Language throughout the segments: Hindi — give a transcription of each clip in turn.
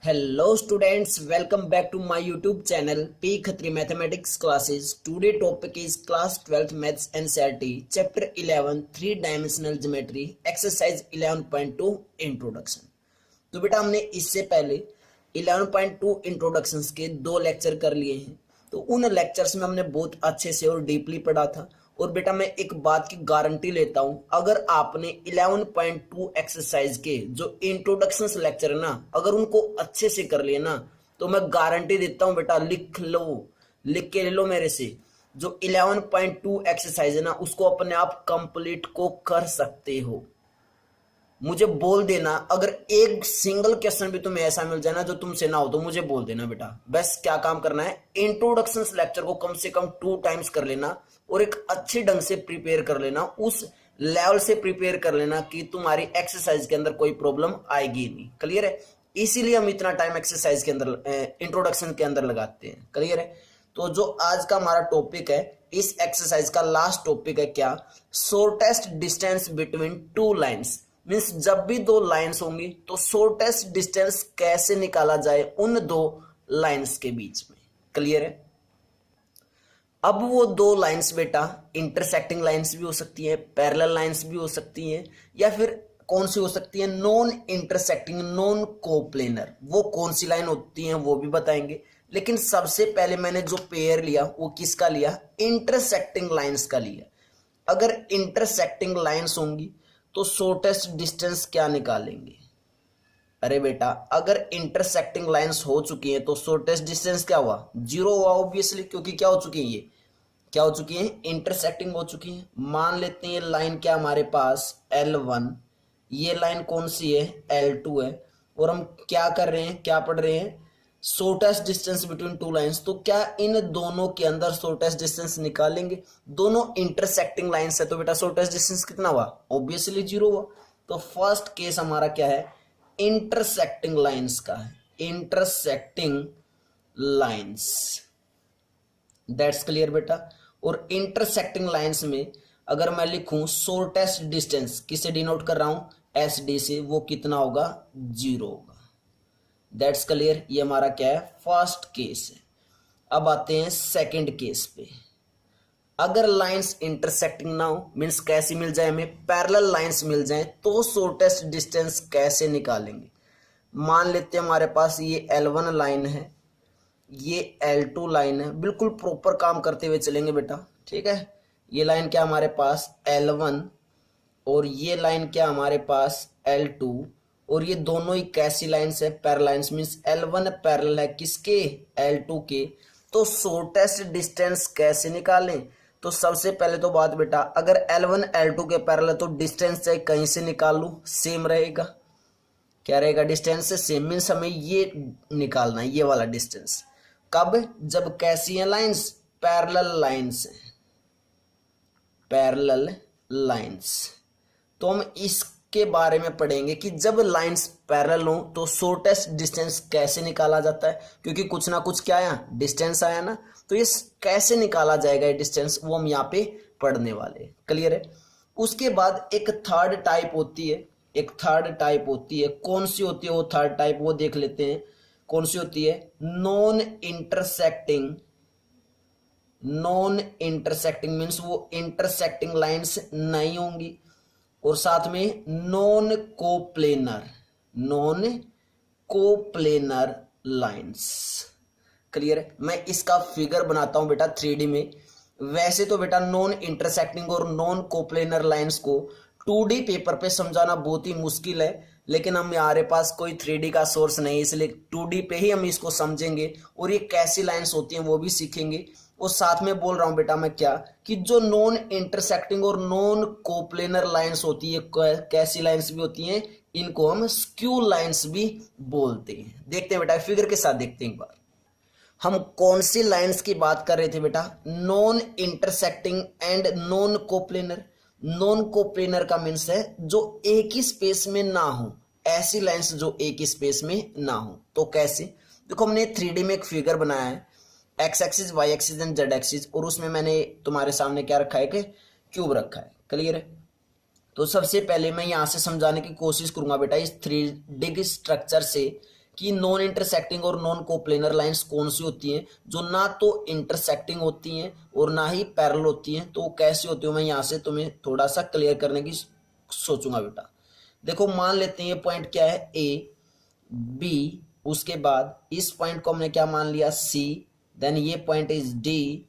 Hello students, welcome back to my YouTube channel P Khatri Mathematics Classes. Today topic is class 12th Maths NCERT Chapter 11 Three Dimensional Geometry Exercise 11.2 Introduction। तो बेटा हमने इससे पहले 11.2 इंट्रोडक्शंस के दो लेक्चर कर लिए हैं। तो उन लेक्चर्स में हमने बहुत अच्छे से और डीपली पढ़ा था। और बेटा मैं एक बात की गारंटी लेता हूं, अगर आपने 11.2 एक्सरसाइज के जो इंट्रोडक्शंस लेक्चर है ना, अगर उनको अच्छे से कर लिए ना, तो मैं गारंटी देता हूं बेटा, लिख लो, लिख के ले लो मेरे से, जो 11.2 एक्सरसाइज है ना, उसको अपने आप कंप्लीट को कर सकते हो। मुझे बोल देना, अगर एक सिंगल क्वेश्चन भी तुम्हें ऐसा मिल जाए ना जो तुमसे ना हो, तो मुझे बोल देना बेटा। बस क्या काम करना है, इंट्रोडक्शन लेक्चर को कम से कम 2 टाइम्स कर लेना और एक अच्छे ढंग से प्रिपेयर कर लेना, उस लेवल से प्रिपेयर कर लेना कि तुम्हारी एक्सरसाइज के अंदर कोई प्रॉब्लम आएगी नहीं। क्लियर है? इसीलिए हम इतना टाइम एक्सरसाइज के अंदर, इंट्रोडक्शन के अंदर लगाते हैं। क्लियर है? तो जो आज का हमारा टॉपिक है, इस एक्सरसाइज का लास्ट टॉपिक है क्या, shortest distance between two lines. Means जब भी दो लाइन्स होंगी तो शॉर्टेस्ट डिस्टेंस कैसे निकाला जाए उन दो लाइन्स के बीच में। क्लियर है? अब वो दो लाइन्स बेटा इंटरसेक्टिंग लाइन्स भी हो सकती है, पैरेलल लाइन्स भी हो सकती हैं, या फिर कौन सी हो सकती है, नॉन इंटरसेक्टिंग नॉन कोप्लेनर। वो कौन सी लाइन होती हैं वो भी बताएंगे। लेकिन सबसे पहले मैंने जो पेयर लिया वो किसका लिया, इंटरसेक्टिंग लाइन्स का लिया। अगर इंटरसेक्टिंग लाइन्स होंगी तो शॉर्टेस्ट डिस्टेंस क्या निकालेंगे? अरे बेटा, अगर इंटरसेक्टिंग लाइंस हो चुकी हैं तो शॉर्टेस्ट डिस्टेंस क्या हुआ, 0 हुआ ऑब्वियसली, क्योंकि क्या हो चुकी है, ये क्या हो चुकी है, इंटरसेक्टिंग हो चुकी है। मान लेते हैं लाइन क्या हमारे पास L1, ये लाइन कौन सी है, L2 है, और हम क्या कर रहे हैं, क्या पढ़ रहे हैं, shortest distance between two lines. तो क्या इन दोनों के अंदर शॉर्टेस्ट डिस्टेंस निकालेंगे? दोनों इंटरसेक्टिंग लाइंस है तो बेटा शॉर्टेस्ट डिस्टेंस कितना हुआ, ऑब्वियसली 0 हुआ। तो फर्स्ट केस हमारा क्या है, इंटरसेक्टिंग लाइंस का है, इंटरसेक्टिंग लाइंस। दैट्स क्लियर बेटा। और इंटरसेक्टिंग लाइंस में अगर मैं लिखूं शॉर्टेस्ट डिस्टेंस, किसे डिनोट कर रहा हूं, SD से, वो कितना होगा, 0 होगा। That's clear. ये हमारा क्या है, फर्स्ट केस है। अब आते हैं सेकंड केस पे। अगर लाइंस इंटरसेक्टिंग ना हो, मीन्स कैसी मिल जाए हमें, पैरेलल लाइंस मिल जाए, तो शॉर्टेस्ट डिस्टेंस कैसे निकालेंगे? मान लेते हैं हमारे पास ये L1 लाइन है, ये L2 लाइन है, बिल्कुल प्रॉपर काम करते हुए चलेंगे बेटा। ठीक है? ये लाइन क्या हमारे पास L1 और ये लाइन क्या हमारे पास L2, और ये दोनों ही कैसी लाइंस है, parallel lines, means L1 parallel है किसके, L2 के। तो शॉर्टेस्ट डिस्टेंस कैसे निकालें? तो सबसे पहले तो बात बेटा, अगर L1 L2 के पैरेलल है तो डिस्टेंस चाहे कहीं से निकाल लूं, सेम रहेगा। क्या रहेगा, डिस्टेंस से सेम, मीन्स हमें ये निकालना है, ये वाला डिस्टेंस। कब, जब कैसी है लाइंस, पैरेलल लाइंस है, पैरेलल लाइंस। तो हम इसके बारे में पढ़ेंगे कि जब लाइंस पैरेलल हो तो शॉर्टेस्ट डिस्टेंस कैसे निकाला जाता है, क्योंकि कुछ ना कुछ क्या आया, डिस्टेंस आया ना, तो ये कैसे निकाला जाएगा ये डिस्टेंस, वो हम यहाँ पे पढ़ने वाले हैं। क्लियर है? उसके बाद एक थर्ड टाइप होती है, एक थर्ड टाइप होती है, कौन सी होती है वो थर्ड टाइप, वो देख लेते हैं कौन सी होती है, non intersecting. Non intersecting means वो इंटरसेक्टिंग लाइंस नहीं होंगी, और साथ में non coplanar, non coplanar lines. Clear है? मैं इसका फिगर बनाता हूं बेटा 3D में। वैसे तो बेटा नॉन इंटरसेक्टिंग और नॉन कोप्लेनर लाइंस को 2D पेपर पे समझाना बहुत ही मुश्किल है, लेकिन हमारे पास कोई 3D का सोर्स नहीं है, इसलिए 2D पे ही हम इसको समझेंगे और ये कैसी लाइंस होती हैं वो भी सीखेंगे। और साथ में बोल रहा हूं बेटा मैं क्या, कि जो नॉन इंटरसेक्टिंग और नॉन कोप्लेनर लाइंस होती है, कैसी लाइंस भी होती हैं, इनको हम स्क्यू लाइंस भी बोलते हैं। देखते हैं बेटा, फिगर के साथ देखते हैं एक बार। हम कौन सी लाइंस की बात कर रहे थे बेटा, non intersecting and non coplanar. Non coplanar का मीन्स है जो एक ही स्पेस में ना हो, ऐसी लाइंस जो एक ही स्पेस में ना हो। तो कैसे, देखो हमने 3D में एक फिगर बनाया है, x axis, y axis and z axis, और उसमें मैंने तुम्हारे सामने क्या रखा है कि क्यूब रखा है। क्लियर है? तो सबसे पहले मैं यहां से समझाने की कोशिश करूंगा बेटा, इस 3D स्ट्रक्चर से कि नॉन इंटरसेक्टिंग और नॉन कोप्लेनर लाइंस कौन सी होती हैं, जो ना तो इंटरसेक्टिंग होती हैं और ना ही पैरेलल होती हैं। तो वो कैसी होती है मैं यहाँ से तुम्हें थोड़ा सा क्लियर करने की सोचूंगा बेटा। देखो मान लेते हैं ये पॉइंट क्या है ए बी, उसके बाद इस पॉइंट को हमने क्या मान लिया सी, देन ये point is D,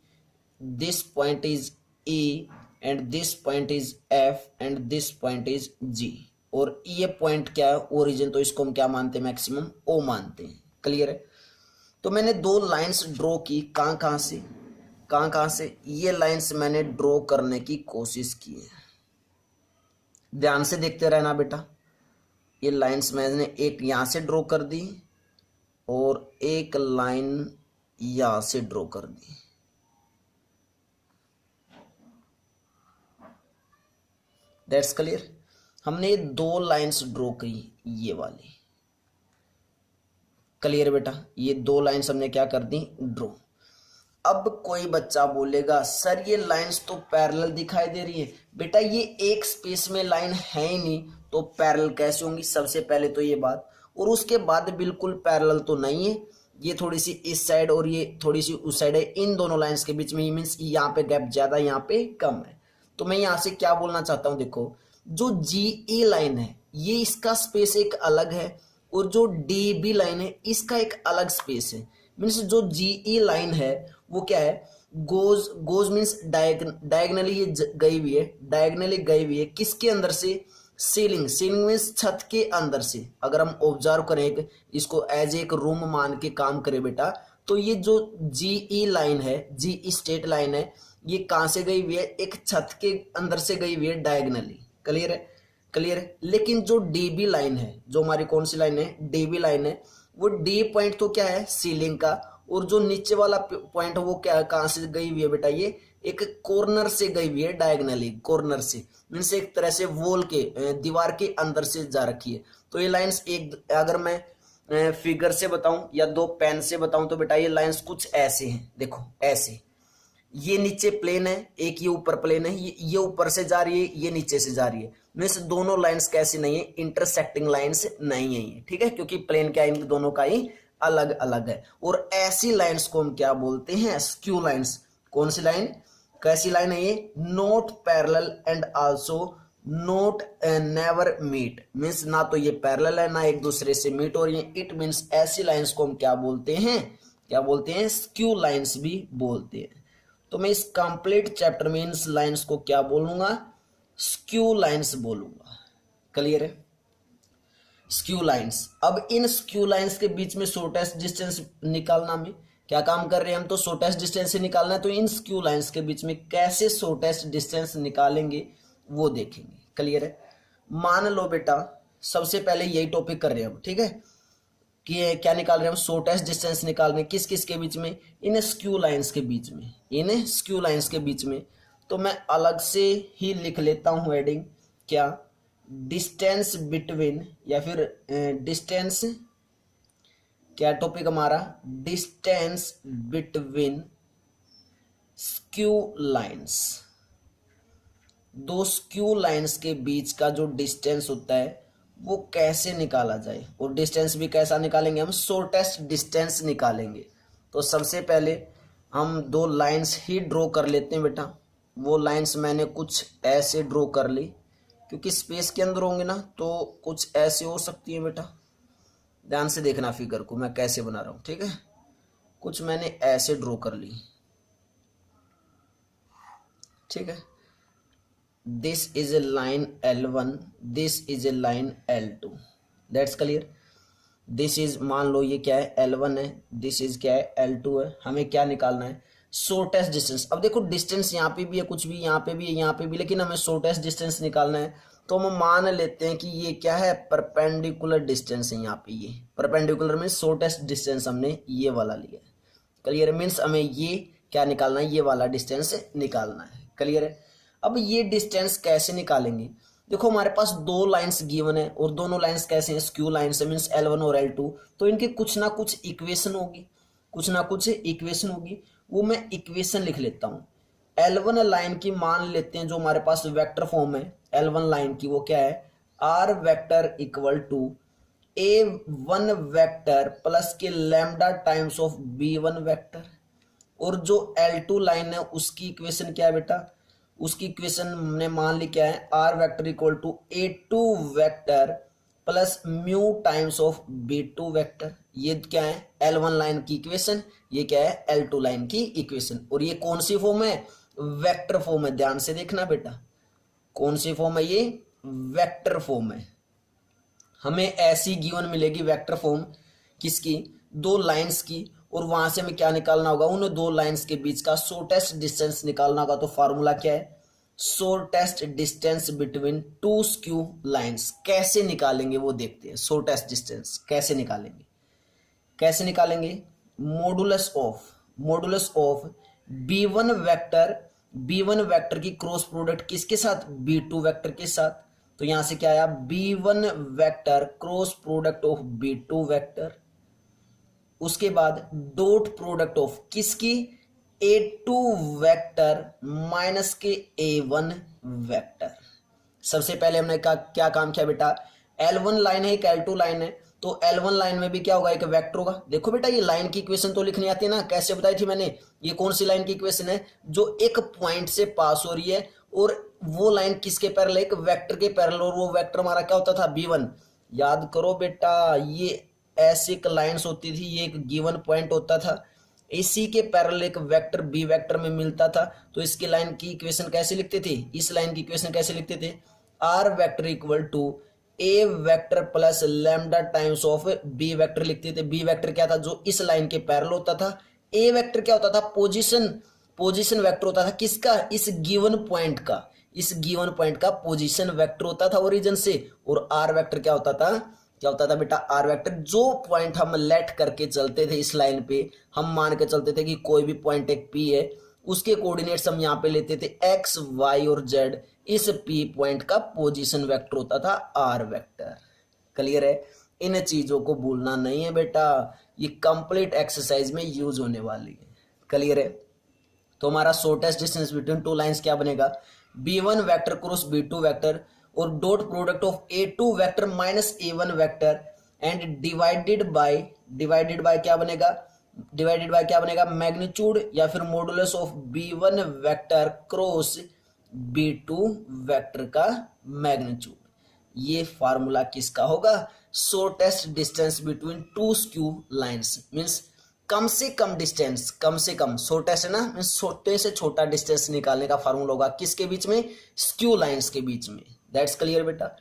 this point is E and this point is F and this point is G. और ये पॉइंट क्या है ओरिजिन, तो इसको हम क्या मानते हैं मैक्सिमम ओ मानते हैं। क्लियर है। तो मैंने दो लाइंस ड्रॉ की, कहाँ कहाँ से ये लाइंस मैंने ड्रॉ करने की कोशिश की है। ध्यान से देखते रहना बेटा। ये लाइंस मैंने एक यहां से ड्रॉ कर दी और एक लाइन यहां से ड्रॉ कर दी। That's clear. हमने दो लाइंस ड्रॉ की ये वाली। क्लियर बेटा, ये दो लाइंस हमने क्या कर दी ड्रॉ। अब कोई बच्चा बोलेगा सर ये लाइंस तो पैरेलल दिखाई दे रही है। बेटा ये एक स्पेस में लाइन है ही नहीं तो पैरेलल कैसे होंगी, सबसे पहले तो ये बात। और उसके बाद बिल्कुल पैरेलल तो नहीं है, ये थोड़ी सी इस साइड और ये थोड़ी सी उस साइड है। इन दोनों लाइंस के बीच में मीन्स यहाँ पे गैप ज्यादा यहाँ पे कम है। तो मैं यहाँ से क्या बोलना चाहता हूँ, देखो जो जी ए लाइन है ये इसका स्पेस एक अलग है और जो डी बी लाइन है इसका एक अलग स्पेस है। मीन्स जो जी ई लाइन है वो क्या है गोज मीन्स डायगनली ये गई हुई है, डायगनली गई हुई है किसके अंदर से, सीलिंग मीन्स छत के अंदर से। अगर हम ऑब्जर्व करें इसको एज एक रूम मान के काम करें बेटा, तो ये जो जी ई लाइन है, जी ई स्ट्रेट लाइन है, ये कहां से गई हुई है, एक छत के अंदर से गई हुई है डायगनली। क्लियर है, क्लियर है। लेकिन जो डीबी लाइन है, जो हमारी कौन सी लाइन है डीबी लाइन है, वो डी पॉइंट तो क्या है सीलिंग का, और जो नीचे वाला पॉइंट वो क्या है कहां से गई हुई है बेटा, ये एक कॉर्नर से गई हुई है डायगनली, कॉर्नर से मीन्स एक तरह से वॉल के दीवार के अंदर से जा रखी है। तो ये लाइंस एक अगर मैं फिगर से बताऊं या दो पेन से बताऊं तो बेटा ये लाइंस कुछ ऐसे हैं। देखो ऐसे, ये नीचे प्लेन है, एक ये ऊपर प्लेन है, ये ऊपर से जा रही है, ये नीचे से जा रही है। मीन्स दोनों लाइंस कैसी नहीं है, इंटरसेक्टिंग लाइंस नहीं है ये, ठीक है, क्योंकि प्लेन क्या है इन दोनों का ही अलग अलग है। और ऐसी लाइंस को हम क्या बोलते हैं स्क्यू लाइंस। कौन सी लाइन, कैसी लाइन है ये, not parallel and also not never meet. Means ना तो ये पैरेलल है ना एक दूसरे से मीट हो रही है। इट मीन्स ऐसी लाइंस को हम क्या बोलते हैं, क्या बोलते हैं स्क्यू लाइंस भी बोलते हैं। तो मैं इस कंप्लीट चैप्टर में इन लाइंस को क्या बोलूंगा, स्क्यू लाइंस बोलूंगा। क्लियर है, स्क्यू लाइंस। अब इन स्क्यू लाइंस के बीच में शॉर्टेस्ट डिस्टेंस निकालना में क्या काम कर रहे हैं हम, तो शॉर्टेस्ट डिस्टेंस से निकालना है। तो इन स्क्यू लाइंस के बीच में कैसे शॉर्टेस्ट डिस्टेंस निकालेंगे वो देखेंगे। क्लियर है। मान लो बेटा सबसे पहले यही टॉपिक कर रहे हैं हम, ठीक है, कि क्या निकाल रहे हैं हम, शॉर्टेस्ट डिस्टेंस निकाल रहे हैं किस किस के बीच में, इन स्क्यू लाइंस के बीच में, इन स्क्यू लाइंस के बीच में। तो मैं अलग से ही लिख लेता हूं हेडिंग, क्या, डिस्टेंस बिटवीन, या फिर डिस्टेंस, क्या टॉपिक हमारा, डिस्टेंस बिटवीन स्क्यू लाइंस। दो स्क्यू लाइंस के बीच का जो डिस्टेंस होता है वो कैसे निकाला जाए, और डिस्टेंस भी कैसा निकालेंगे हम, शॉर्टेस्ट डिस्टेंस निकालेंगे। तो सबसे पहले हम दो लाइंस ही ड्रॉ कर लेते हैं बेटा। वो लाइंस मैंने कुछ ऐसे ड्रॉ कर ली, क्योंकि स्पेस के अंदर होंगे ना तो कुछ ऐसे हो सकती है बेटा। ध्यान से देखना फिगर को मैं कैसे बना रहा हूं, ठीक है। कुछ मैंने ऐसे ड्रॉ कर ली, ठीक है। This is a line L1, this is a line L2, that's clear। this is, मान लो ये क्या है L1 है, this is क्या है L2 है। हमें क्या निकालना है, शॉर्टेस्ट डिस्टेंस। अब देखो डिस्टेंस यहाँ पे भी है, कुछ भी यहाँ पे भी है, यहाँ पे भी, लेकिन हमें शॉर्टेस्ट डिस्टेंस निकालना है। तो हम मान लेते हैं कि ये क्या है, परपेंडिकुलर डिस्टेंस है। यहाँ पे ये परपेंडिकुलर में शॉर्टेस्ट डिस्टेंस हमने ये वाला लिया है। क्लियर है, मीन्स हमें ये क्या निकालना है, ये वाला डिस्टेंस निकालना है। क्लियर है। अब ये डिस्टेंस कैसे निकालेंगे, देखो हमारे पास दो लाइंस गिवन है और दोनों लाइंस कैसे हैं, स्क्यू लाइंस है, मींस L1 और L2। तो इनकी कुछ ना कुछ इक्वेशन होगी, कुछ ना कुछ इक्वेशन होगी। वो मैं इक्वेशन लिख लेता हूँ। L1 लाइन की मान लेते हैं, जो हमारे पास वेक्टर फॉर्म है L1 लाइन की, वो क्या है, R vector equal to A1 vector plus के lambda times of B1 vector, और जो L2 लाइन है उसकी इक्वेशन क्या है बेटा, उसकी इक्वेशन हमने मान ली क्या है, R vector equal to A2 vector plus mu times of B2 vector. ये क्या है, L1 लाइन की इक्वेशन, ये क्या है L2 लाइन की इक्वेशन। और ये कौन सी फॉर्म है, वेक्टर फॉर्म है, ध्यान से देखना बेटा, कौन सी फॉर्म है, ये वेक्टर फॉर्म है। हमें ऐसी गिवन मिलेगी वेक्टर फॉर्म किसकी, दो लाइंस की, और वहां से हमें क्या निकालना होगा, उन दो लाइंस के बीच का शॉर्टेस्ट डिस्टेंस निकालना होगा। तो फार्मूला क्या है, shortest distance between two skew lines. कैसे निकालेंगे वो देखते हैं, शॉर्टेस्ट डिस्टेंस कैसे निकालेंगे, कैसे निकालेंगे, modulus of B one vector की क्रॉस प्रोडक्ट किसके साथ, B2 वेक्टर के साथ। तो यहां से क्या आया, B1 vector cross product of B2 vector, उसके बाद डॉट प्रोडक्ट ऑफ किसकी, A2 वेक्टर माइनस के A1 वेक्टर। सबसे पहले हमने क्या काम किया बेटा, L1 लाइन है एक L2 लाइन है, तो L1 लाइन में भी क्या होगा, एक वेक्टर होगा। देखो बेटा ये लाइन की इक्वेशन तो लिखनी आती है ना, कैसे बताई थी मैंने, ये कौन सी लाइन की इक्वेशन है, जो एक पॉइंट से पास हो रही है, और वो लाइन किसके पैरेलल, एक वेक्टर के पैरेलल, और वो वेक्टर हमारा क्या होता था, B1। याद करो बेटा, ये ऐसी एक लाइन्स होती थी, ये एक गिवन पॉइंट होता था, इसी के पैरेलल एक वेक्टर B वेक्टर में मिलता था। तो इसकी लाइन की इक्वेशन कैसे लिखते थे, इस लाइन की इक्वेशन कैसे लिखते थे, R vector equal to A vector plus lambda times of B vector लिखते थे। B वेक्टर क्या था, जो इस लाइन के पैरेलल होता था। A वेक्टर क्या होता था, पोजीशन वेक्टर होता था किसका, इस गिवन पॉइंट का, इस गिवन पॉइंट का पोजीशन वेक्टर होता था ओरिजिन से। और R वेक्टर क्या होता था, क्या होता था बेटा, R वेक्टर जो पॉइंट हम लेट करके चलते थे इस लाइन पे, हम मान के चलते थे कि कोई भी पॉइंट एक P है, उसके कोऑर्डिनेट्स हम यहाँ पे लेते थे X, Y और Z। इस P पॉइंट का पोजीशन वेक्टर होता था R वेक्टर। क्लियर है, इन चीजों को भूलना नहीं है बेटा, ये कंप्लीट एक्सरसाइज में यूज होने वाली है। क्लियर है, तो हमारा shortest distance between two lines क्या बनेगा, B1 vector cross B2 vector, और dot product of A2 vector minus A1 vector, and divided by क्या बनेगा, मैग्नीट्यूड या फिर modulus of B1 vector cross B2 vector का मैग्नीट्यूड। ये फार्मूला किसका होगा, shortest distance between two skew lines, means कम से कम डिस्टेंस, कम से कम, शॉर्टेस्ट है ना, मींस छोटे से छोटा डिस्टेंस निकालने का फार्मूला होगा किसके बीच में, स्क्यू लाइंस के बीच में। दैट्स क्लियर बेटा।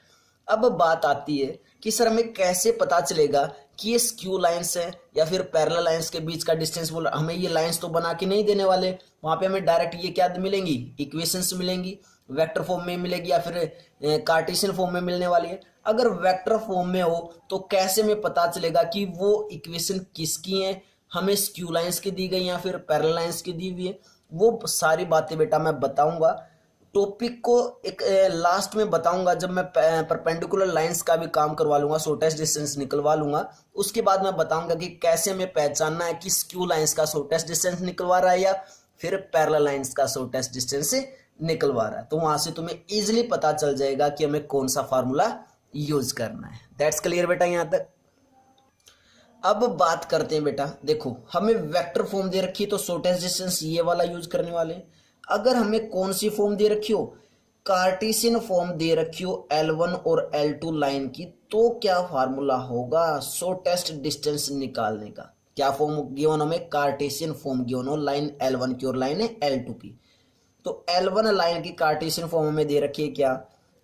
अब बात आती है कि सर हमें कैसे पता चलेगा कि ये स्क्यू लाइंस है या फिर पैरेलल लाइंस के बीच का डिस्टेंस बोल, हमें ये लाइंस तो बना के नहीं देने वाले, वहां पे हमें डायरेक्ट ये क्या मिलेंगी, इक्वेशंस मिलेंगी, वेक्टर फॉर्म में मिलेगी या फिर कार्टेशियन फॉर्म में मिलने वाली है। अगर वेक्टर फॉर्म में हो तो कैसे हमें पता चलेगा कि वो इक्वेशन किसकी है, हमें स्क्यू लाइंस की दी गई या फिर पैरेलल लाइंस की दी हुई है, वो सारी बातें बेटा मैं बताऊंगा। टॉपिक को एक लास्ट में बताऊंगा जब मैं परपेंडिकुलर लाइंस का भी काम करवा लूंगा, शॉर्टेस्ट डिस्टेंस निकलवा लूंगा, उसके बाद मैं बताऊंगा कि कैसे हमें पहचानना है कि स्क्यू लाइंस का शॉर्टेस्ट डिस्टेंस निकलवा रहा है या फिर पैरेलल लाइंस का शॉर्टेस्ट डिस्टेंस निकलवा रहा है। तो वहां से तुम्हें इजिली पता चल जाएगा कि हमें कौन सा फार्मूला यूज करना है। दैट्स क्लियर बेटा यहां तक। अब बात करते हैं बेटा, देखो हमें वेक्टर फॉर्म दे रखी है तो शॉर्टेस्ट डिस्टेंस ये वाला यूज करने वाले हैं। अगर हमें कौन सी फॉर्म दे रखी हो, कार्टेशियन फॉर्म दे रखी हो L1 और L2 लाइन की, तो क्या फार्मूला होगा शॉर्टेस्ट डिस्टेंस निकालने का। क्या फॉर्म गिवन हमें, कार्टेशियन फॉर्म गिवन हो लाइन L1 की और लाइन है L2 की। तो L1 लाइन की कार्टेशियन फॉर्म हमें दे रखी है क्या,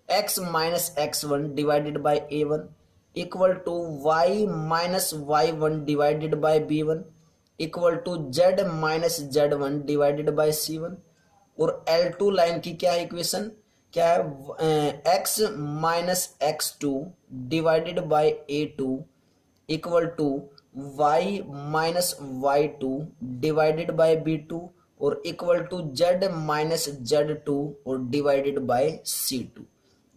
x minus x1 divided by A1 equal to y minus y1 divided by B1 equal to z minus z1 divided by C1। और L2 लाइन की क्या है इक्वेशन, क्या है, x minus x2 divided by A2 equal to y minus y2 divided by B2 और equal to z minus z2 और डिवाइडेड बाई C2।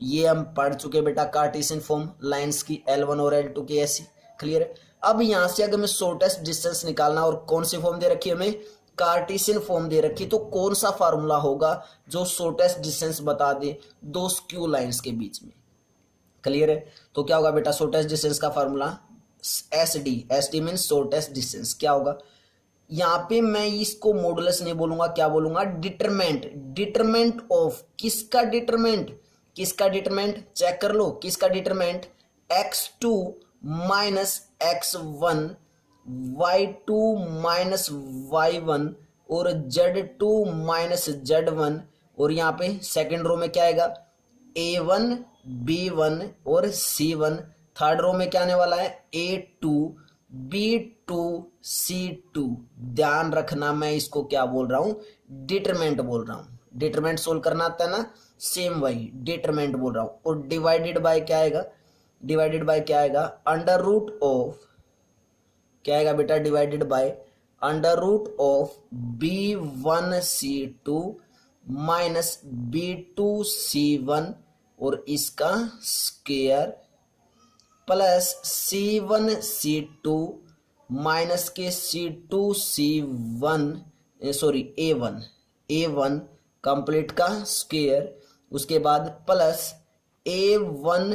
ये हम पढ़ चुके बेटा कार्टेशियन फॉर्म लाइंस की L1 और L2 की ऐसी। क्लियर है। अब यहां से अगर हमें शॉर्टेस्ट डिस्टेंस निकालना और कौन सी फॉर्म दे रखी है, हमें कार्टेशियन फॉर्म दे रखी, तो कौन सा फार्मूला होगा जो शॉर्टेस्ट डिस्टेंस बता दे दो स्क्यू लाइंस के बीच में। क्लियर है? तो क्या होगा बेटा, शॉर्टेस्ट डिस्टेंस का formula S D, S D mean shortest distance. क्या होगा यहाँ पे, मैं इसको मॉडुलस नहीं बोलूंगा, क्या बोलूंगा, डिटरमेंट। डिटरमेंट ऑफ किसका, डिटरमेंट किसका, डिटरमेंट चेक कर लो किसका determent, x2 minus x1, y2 minus y1 और z2 माइनस z1। और यहाँ पे सेकंड रो में क्या आएगा, a1 b1 और c1। थर्ड रो में क्या आने वाला है, a2 b2 c2। ध्यान रखना मैं इसको क्या बोल रहा हूं, डिटरमेंट बोल रहा हूं। डिटरमेंट सोल्व करना आता है ना, सेम वही डिटरमेंट बोल रहा हूं। और डिवाइडेड बाय क्या आएगा, डिवाइडेड बाय क्या आएगा, अंडर रूट ऑफ, क्या आएगा बेटा, divided by under root of b1 c2 minus b2 c1 और इसका square plus c1 c2 minus के c2 c1 sorry a1 complete का स्क्वायर, उसके बाद प्लस a1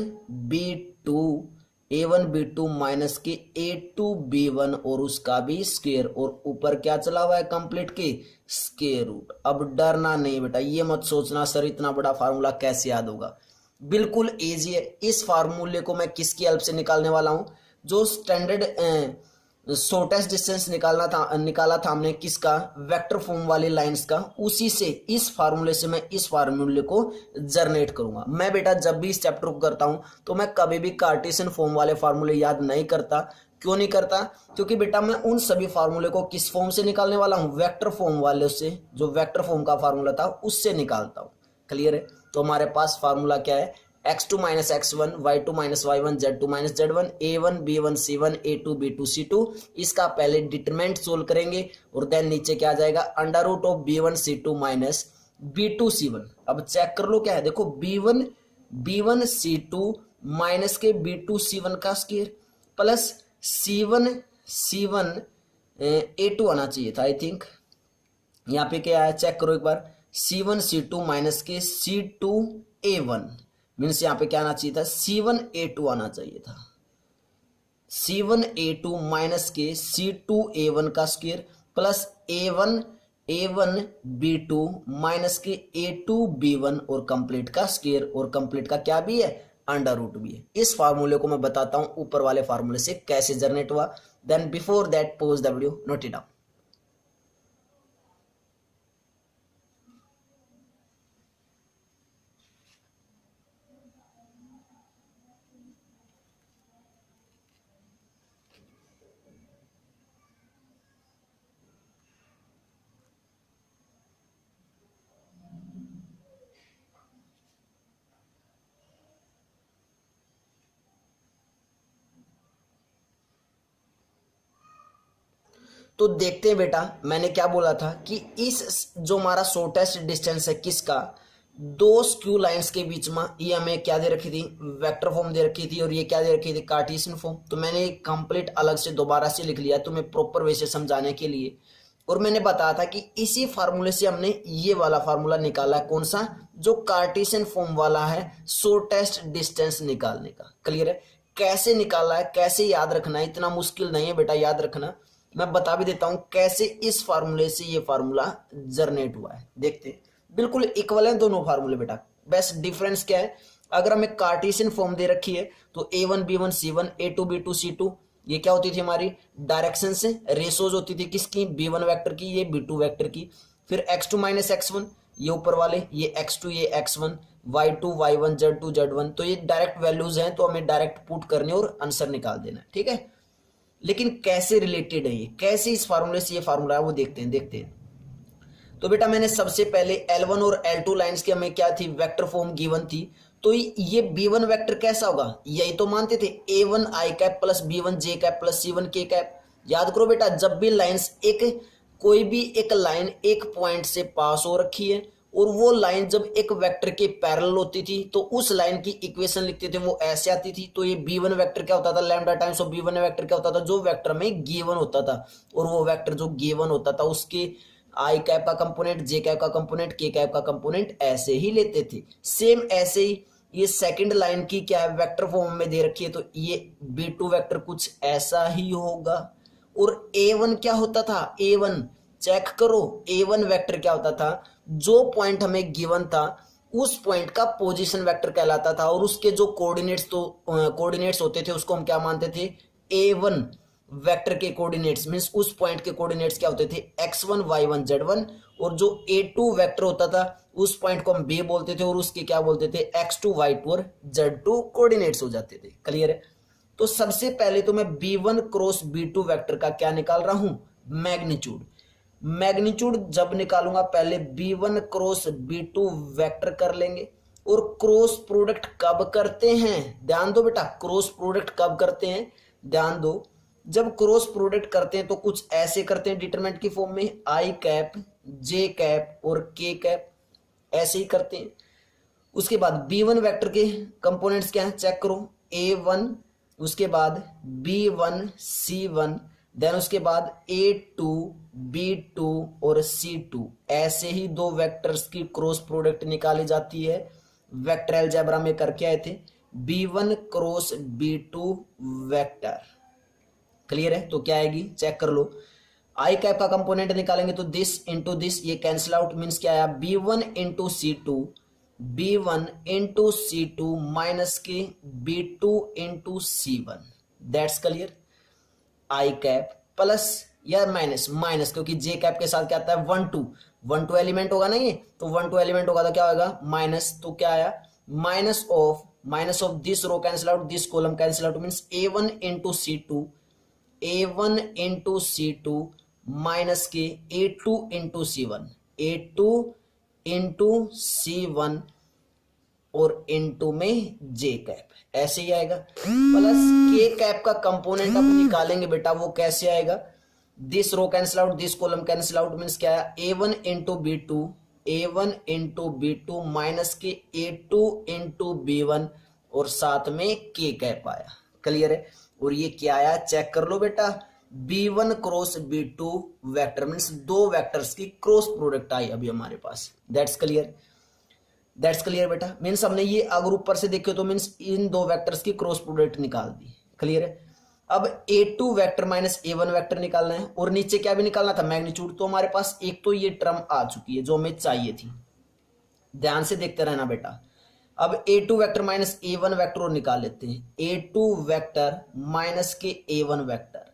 b2 माइनस के a2 b1 और उसका भी स्क्वायर, और ऊपर क्या चला हुआ है, कंप्लीट के स्क्वायर रूट। अब डरना नहीं बेटा, ये मत सोचना सर इतना बड़ा फार्मूला कैसे याद होगा, बिल्कुल इजी है। इस फार्मूले को मैं किसकी हेल्प से निकालने वाला हूं, जो स्टैंडर्ड शॉर्टेस्ट डिस्टेंस निकाला था हमने किसका, वेक्टर फॉर्म वाली लाइंस का, उसी से इस फार्मूले से मैं इस फार्मूले को जनरेट करूंगा। मैं बेटा जब भी इस चैप्टर को करता हूं तो मैं कभी भी कार्टेशियन फॉर्म वाले फार्मूले याद नहीं करता। क्यों नहीं करता, क्योंकि बेटा मैं उन सभी फार्मूले को किस फॉर्म से निकालने वाला हूं, वेक्टर फॉर्म वाले से, जो वेक्टर फॉर्म का फार्मूला था उससे निकालता हूं। क्लियर है? तो हमारे पास फार्मूला क्या है, x2 minus x1, y2 minus y1, z2 minus z1, a1 b1 c1, a2 b2 c2। इसका पहले डिटरमिनेंट सोल्व करेंगे और देन नीचे क्या आ जाएगा, under root of b1 c2 minus b2 c1। अब चेक कर लो क्या है, देखो b1 c2 माइनस के b2 c1 का स्क्वायर प्लस c1 a2 आना चाहिए था आई थिंक। यहाँ पे क्या है चेक करो एक बार, c1 c2 माइनस के c2 a1 मीन्स यहाँ पे क्या आना चाहिए था, c1 a2 आना चाहिए था। c1 a2 माइनस के c2 a1 का square plus a1 b2 minus के a2 b1 और कंप्लीट का स्क्वायर, और कंप्लीट का क्या भी है, अंडर रूट भी है। इस फार्मूले को मैं बताता हूं ऊपर वाले फार्मूले से कैसे जनरेट हुआ। Then before that pause the video, note it down. तो देखते हैं बेटा, मैंने क्या बोला था कि इस जो हमारा शॉर्टेस्ट डिस्टेंस है किसका, दो स्क्यू लाइंस के बीच में, ये हमें क्या दे रखी थी, वेक्टर फॉर्म दे रखी थी, और ये क्या दे रखी थी, कार्टेशियन फॉर्म। तो मैंने कंप्लीट अलग से दोबारा से लिख लिया तुम्हें प्रॉपर वे से समझाने के लिए। और मैंने बताया था कि इसी फार्मूले से हमने ये वाला फार्मूला निकाला है, कौन सा, जो कार्टेशियन फॉर्म वाला है, शॉर्टेस्ट डिस्टेंस निकालने का। क्लियर है? कैसे निकाला है, कैसे याद रखना है, इतना मुश्किल नहीं है बेटा याद रखना। मैं बता भी देता हूं कैसे इस फार्मूले से ये फार्मूला जनरेट हुआ है। देखते हैं, बिल्कुल इक्वल है दोनों फार्मूले बेटा, बस डिफरेंस क्या है, अगर हमें कार्टेशियन फॉर्म दे रखी है तो a1 b1 c1 a2 b2 c2, ये क्या होती थी हमारी डायरेक्शन से रेशोज होती थी किसकी, b1 वेक्टर की, ये b2 वेक्टर की। फिर x2 माइनस x1, ये ऊपर वाले, ये x2 ये x1, y2 y1 z2 z1। तो ये डायरेक्ट वैल्यूज हैं, तो हमें डायरेक्ट पुट करने और आंसर निकाल देना है। ठीक है? लेकिन कैसे रिलेटेड है ये, कैसे इस फार्मूले से ये फार्मूला है वो देखते हैं। तो बेटा मैंने सबसे पहले L1 और L2 लाइंस की हमें क्या थी, वेक्टर फॉर्म गिवन थी। तो ये B1 वेक्टर कैसा होगा, यही तो मानते थे, A1 I cap plus B1 J cap plus C1 K cap. याद करो बेटा, जब भी लाइंस कोई भी एक लाइन एक पॉइंट से पास हो रखी है और वो लाइन जब एक वेक्टर के पैरेलल होती थी तो उस लाइन की इक्वेशन लिखते थे, वो ऐसे आती थी। तो ये b1 वेक्टर क्या होता था, lambda times of b1 vector क्या होता था, जो वेक्टर में गिवन होता था, और वो वेक्टर जो गिवन होता था उसके आई कैप का कंपोनेंट, जे कैप का कंपोनेंट, के कैप का कंपोनेंट ऐसे ही लेते थे। सेम ऐसे ही ये सेकंड लाइन की क्या है, वेक्टर फॉर्म में दे रखी है, तो ये B2 वेक्टर कुछ ऐसा ही होगा। और A1 क्या होता था, A1 चेक करो, A1 वेक्टर क्या होता था, जो पॉइंट हमें गिवन था उस पॉइंट का पोजीशन वेक्टर कहलाता था, और उसके जो कोऑर्डिनेट्स होते थे उसको हम क्या मानते थे, A1 वेक्टर के कोऑर्डिनेट्स मींस उस पॉइंट के कोऑर्डिनेट्स क्या होते थे, x1 y1 z1, और जो A2 वेक्टर होता था उस पॉइंट को हम बी बोलते थे, और उसके क्या बोलते थे, x2 y2 और z2 कोऑर्डिनेट्स हो जाते थे। क्लियर है। तो सबसे पहले तो मैं B1 क्रॉस B2 वेक्टर का क्या निकाल रहा हूं, मैग्नीट्यूड। मैग्नीट्यूड जब निकालूंगा पहले B1 क्रॉस B2 वेक्टर कर लेंगे, और क्रॉस प्रोडक्ट कब करते हैं, ध्यान दो बेटा, क्रॉस प्रोडक्ट कब करते हैं, ध्यान दो, जब क्रॉस प्रोडक्ट करते हैं तो कुछ ऐसे करते हैं डिटरमिनेंट की फॉर्म में, आई कैप जे कैप और के कैप, ऐसे ही करते हैं। उसके बाद B1 वेक्टर के कंपोनेंट्स क्या हैं, चेक करो, A1, उसके बाद B1 C1, देन उसके बाद A2 B2 और C2, ऐसे ही दो वेक्टर्स की क्रॉस प्रोडक्ट निकाली जाती है। वेक्टर अलजेब्रा में करके आए थे, B1 cross B2 vector. Clear है। तो क्या आएगी, चेक कर लो, आई कैप का कंपोनेंट निकालेंगे तो दिस इंटू दिस, ये कैंसिल आउट, मीन्स क्या आया, B1 into C2, B1 into C2 minus के B2 into C1, that's clear. I cap plus या माइनस, माइनस क्योंकि जे कैप के साथ क्या आता है, 1 2 एलिमेंट होगा ना ये, तो 1 2 एलिमेंट होगा तो क्या होगा, माइनस, तो क्या आया, minus of this row cancel out, this column cancel out, means A1 into C2, A1 into C2 minus के A2 into C1, A2 into C1 और इंटू में जे कैप, ऐसे ही आएगा। प्लस के कैप का कंपोनेंट अब निकालेंगे बेटा, वो कैसे आएगा, this row cancel out, this column cancel out, means क्या है, A1 into B2, A1 into B2 minus के A2 इंटू B1 और साथ में के कैप आया। क्लियर है। और ये क्या आया, चेक कर लो बेटा, B1 cross B2 vector means दो वेक्टर्स की क्रॉस प्रोडक्ट आई अभी हमारे पास, दैट्स क्लियर। दैट्स क्लियर बेटा, मीन्स हमने ये अगर ऊपर से देखे तो मीन्स इन दो वेक्टर्स की क्रॉस प्रोडक्ट निकाल दी। क्लियर है। अब A2 vector minus A1 vector निकालना है, और नीचे क्या भी निकालना था, मैग्नीट्यूड। तो हमारे पास एक तो ये टर्म आ चुकी है जो हमें चाहिए थी, ध्यान से देखते रहना बेटा। अब A2 vector minus A1 vector और निकाल लेते हैं, A2 वेक्टर माइनस के A1 वेक्टर।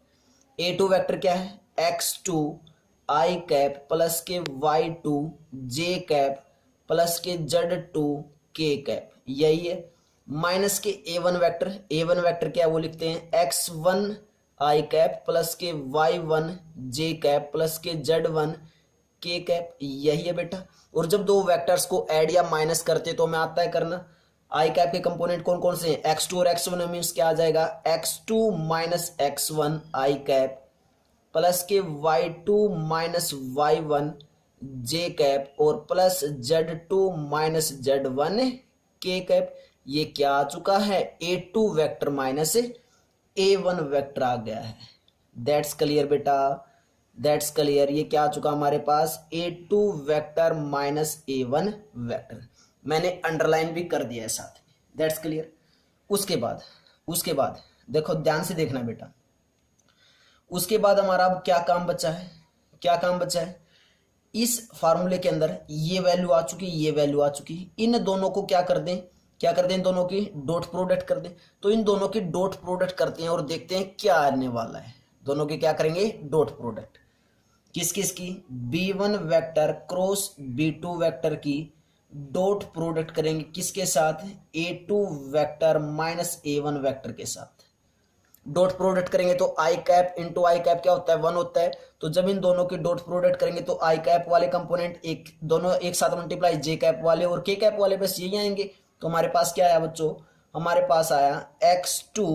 A2 वेक्टर क्या है, x2 i कैप प्लस के y2 j कैप प्लस के z2 k कैप, यही है। माइनस के A1 वेक्टर क्या है, वो लिखते हैं x1 i कैप प्लस के y1 j कैप प्लस के z1 k कैप, यही है बेटा। और जब दो वेक्टर्स को ऐड या माइनस करते तो हमें आता है करना, आई कैप के कंपोनेंट कौन कौन से हैं, x2 और x1, मीन्स क्या आ जाएगा, x2 माइनस x1 आई कैप प्लस के y2 minus y1 j cap और plus z2 minus z1 k cap. ये क्या आ चुका है, A2 vector minus A1 vector आ गया है। दैट्स क्लियर बेटा, दैट्स क्लियर। ये क्या आ चुका हमारे पास, A2 vector minus A1 vector, मैंने अंडरलाइन भी कर दिया है साथ में। That's clear. उसके बाद देखो, ध्यान से देखना बेटा, उसके बाद हमारा अब क्या काम बचा है, इस फार्मूले के अंदर ये वैल्यू आ चुकी, ये वैल्यू आ चुकी, इन दोनों को क्या कर दें, इन दोनों की डॉट प्रोडक्ट कर दें। तो इन दोनों की डॉट प्रोडक्ट करते हैं और देखते हैं क्या आने वाला है। दोनों की क्या करेंगे, डॉट प्रोडक्ट, किस किस की, B1 vector cross B2 vector की डॉट प्रोडक्ट करेंगे, किसके साथ, A2 vector minus A1 vector के साथ डॉट प्रोडक्ट करेंगे। तो आई कैप इंटू आई कैप क्या होता है, 1 होता है। तो जब इन दोनों की डॉट प्रोडक्ट करेंगे तो आई कैप वाले कंपोनेंट दोनों एक साथ मल्टीप्लाई जे कैप वाले और के कैप वाले बस यही आएंगे। तो हमारे पास क्या आया बच्चों, हमारे पास आया x2